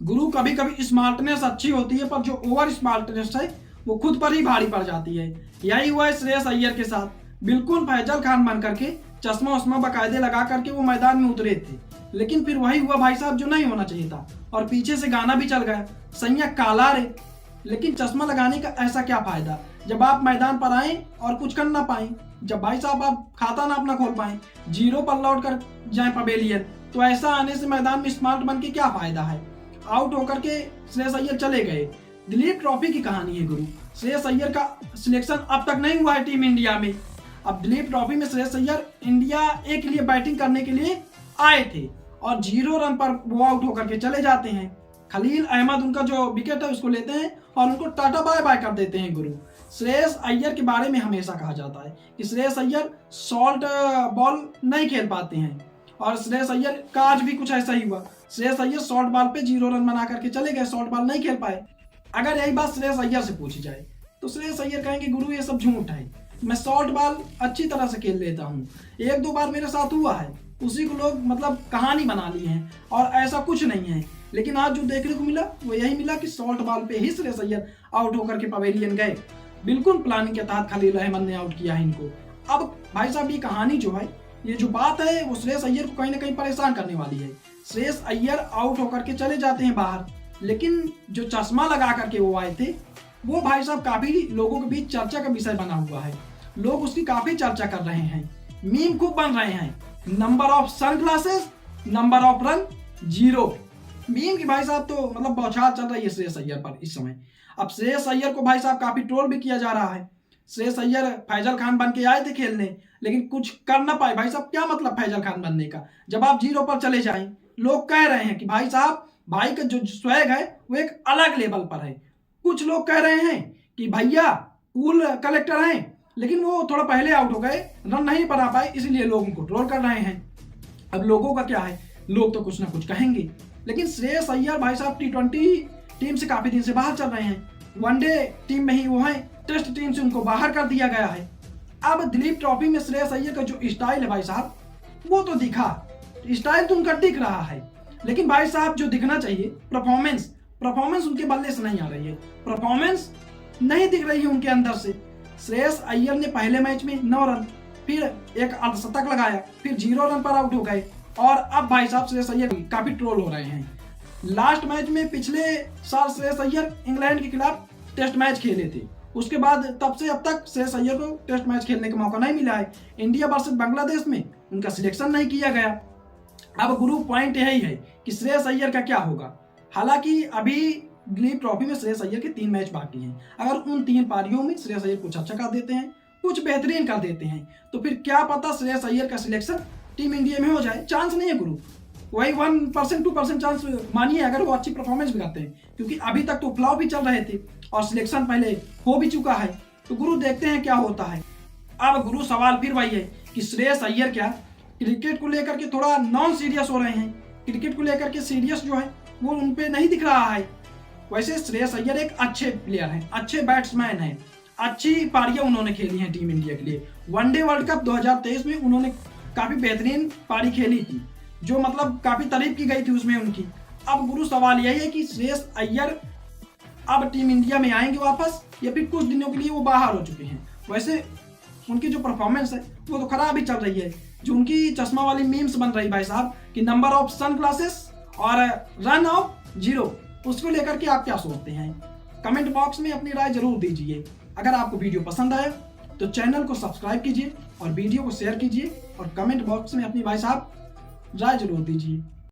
गुरु कभी कभी स्मार्टनेस अच्छी होती है, पर जो ओवर स्मार्टनेस है वो खुद पर ही भारी पड़ जाती है। यही हुआ है श्रेयस अय्यर के साथ। बिल्कुल फैजल खान बन करके चश्मा उश्मा बाकायदे लगा करके वो मैदान में उतरे थे, लेकिन फिर वही हुआ भाई साहब जो नहीं होना चाहिए था। और पीछे से गाना भी चल गया, सैया काला रे। लेकिन चश्मा लगाने का ऐसा क्या फायदा जब आप मैदान पर आए और कुछ कर ना पाए, जब भाई साहब आप खाता ना अपना खोल पाए, जीरो पर लौट कर जाए पवेलियन, तो ऐसा आने से मैदान में स्मार्ट बन के क्या फायदा है। आउट होकर के श्रेयस अय्यर चले गए। दिलीप ट्रॉफी की कहानी है गुरु। श्रेयस अय्यर का सिलेक्शन अब तक नहीं हुआ है टीम इंडिया में। अब दिलीप ट्रॉफी में श्रेयस अय्यर इंडिया ए के लिए बैटिंग करने के लिए आए थे और 0 रन पर वो आउट होकर के चले जाते हैं। खलील अहमद उनका जो विकेट है उसको लेते हैं और उनको टाटा बाय बाय कर देते हैं गुरु। श्रेयस अय्यर के बारे में हमेशा कहा जाता है कि श्रेयस अय्यर शॉर्ट बॉल नहीं खेल पाते हैं, और श्रेयस अय्यर का आज भी कुछ ऐसा ही हुआ। श्रेयस अय्यर शॉर्ट बॉल पे 0 रन बना करके चले गए, शॉर्ट बॉल नहीं खेल पाए। अगर यही बात श्रेयस अय्यर से पूछी जाए तो श्रेयस अय्यर कहेंगे गुरु ये सब झूठ है, मैं शॉर्ट बॉल अच्छी तरह से खेल लेता हूँ, 1-2 बार मेरे साथ हुआ है, उसी को लोग मतलब कहानी बना ली है और ऐसा कुछ नहीं है। लेकिन आज जो देखने को मिला वो यही मिला कि शॉर्ट बॉल पे ही श्रेयस अय्यर आउट होकर के पवेलियन गए। बिल्कुल प्लानिंग के तहत खलील अहमद ने आउट किया है इनको। अब भाई साहब ये कहानी जो है, ये जो बात है वो श्रेयस अय्यर को कहीं ना कहीं परेशान करने वाली है। श्रेयस अय्यर आउट होकर के चले जाते हैं बाहर, लेकिन जो चश्मा लगा करके वो आए थे वो भाई साहब काफी लोगों के बीच चर्चा का विषय बना हुआ है। लोग उसकी काफी चर्चा कर रहे हैं, मीम खूब बन रहे हैं। Number of sunglasses, number of run 0। Meme की भाई साहब तो मतलब बौछार चल रही है श्रेयस अय्यर पर इस समय। अब श्रेयस अय्यर को भाई साहब काफी ट्रोल भी किया जा रहा है। श्रेयस अय्यर फैजल खान बन के आए थे खेलने, लेकिन कुछ कर ना पाए। भाई साहब क्या मतलब फैजल खान बनने का जब आप 0 पर चले जाएं। लोग कह रहे हैं कि भाई साहब भाई का जो स्वैग है वो एक अलग लेवल पर है। कुछ लोग कह रहे हैं कि भैया कूल कलेक्टर हैं, लेकिन वो थोड़ा पहले आउट हो गए, रन नहीं बना पाए, इसलिए लोग उनको ट्रोल कर रहे हैं। अब लोगों का क्या है, लोग तो कुछ ना कुछ कहेंगे। लेकिन श्रेयस अय्यर भाई साहब T20 टीम से काफी दिन से बाहर चल रहे हैं, वनडे टीम में ही वो है, टेस्ट टीम से उनको बाहर कर दिया गया है। अब दिलीप ट्रॉफी में श्रेयस अय्यर का जो स्टाइल है भाई साहब वो तो दिखा, स्टाइल तो उनका दिख रहा है, लेकिन भाई साहब जो दिखना चाहिए परफॉर्मेंस उनके बल्ले से नहीं आ रही है, परफॉर्मेंस नहीं दिख रही है उनके अंदर से। श्रेयस अय्यर ने पहले मैच में 9 रन, फिर एक अर्धशतक लगाया, फिर 0 रन पर आउट हो गए, और अब भाई साहब श्रेयस अय्यर काफी ट्रोल हो रहे हैं। लास्ट मैच में पिछले साल श्रेयस अय्यर इंग्लैंड के खिलाफ टेस्ट मैच खेले थे, उसके बाद तब से अब तक श्रेयस अय्यर को टेस्ट मैच खेलने का मौका नहीं मिला है। इंडिया वर्सेस बांग्लादेश में उनका सिलेक्शन नहीं किया गया। अब गुरु पॉइंट यही है कि श्रेयस अय्यर का क्या होगा। हालांकि अभी दिलीप ट्रॉफी में श्रेयस अय्यर के 3 मैच बाकी हैं। अगर उन 3 पारियों में श्रेयस अय्यर कुछ अच्छा कर देते हैं, कुछ बेहतरीन कर देते हैं, तो फिर क्या पता श्रेयस अय्यर का सिलेक्शन टीम इंडिया में हो जाए। चांस नहीं है गुरु, वही 1% 2% चांस मानिए अगर वो अच्छी परफॉर्मेंस भी करते हैं, क्योंकि अभी तक तो फ्लॉप भी चल रहे थे और सिलेक्शन पहले हो भी चुका है। तो गुरु देखते हैं क्या होता है। अब गुरु सवाल फिर वही है कि श्रेयस अय्यर क्या क्रिकेट को लेकर के थोड़ा नॉन सीरियस हो रहे हैं, क्रिकेट को लेकर के सीरियस जो है वो उन पे नहीं दिख रहा है। वैसे श्रेयस अय्यर एक अच्छे प्लेयर हैं, अच्छे बैट्समैन हैं, अच्छी पारियां उन्होंने खेली हैं टीम इंडिया के लिए। वनडे वर्ल्ड कप 2023 में उन्होंने काफी बेहतरीन पारी खेली थी, जो मतलब काफी तारीफ की गई थी उसमें उनकी। अब गुरु सवाल यही है कि श्रेयस अय्यर अब टीम इंडिया में आएंगे वापस, या फिर कुछ दिनों के लिए वो बाहर हो चुके हैं। वैसे उनकी जो परफॉर्मेंस है वो तो खराब ही चल रही है। जो उनकी चश्मा वाली मीम्स बन रही भाई साहब कि नंबर ऑफ सनग्लासेस और रन ऑफ 0, उसको लेकर के आप क्या सोचते हैं? कमेंट बॉक्स में अपनी राय जरूर दीजिए। अगर आपको वीडियो पसंद आया तो चैनल को सब्सक्राइब कीजिए और वीडियो को शेयर कीजिए, और कमेंट बॉक्स में अपनी भाई साहब राय जरूर दीजिए।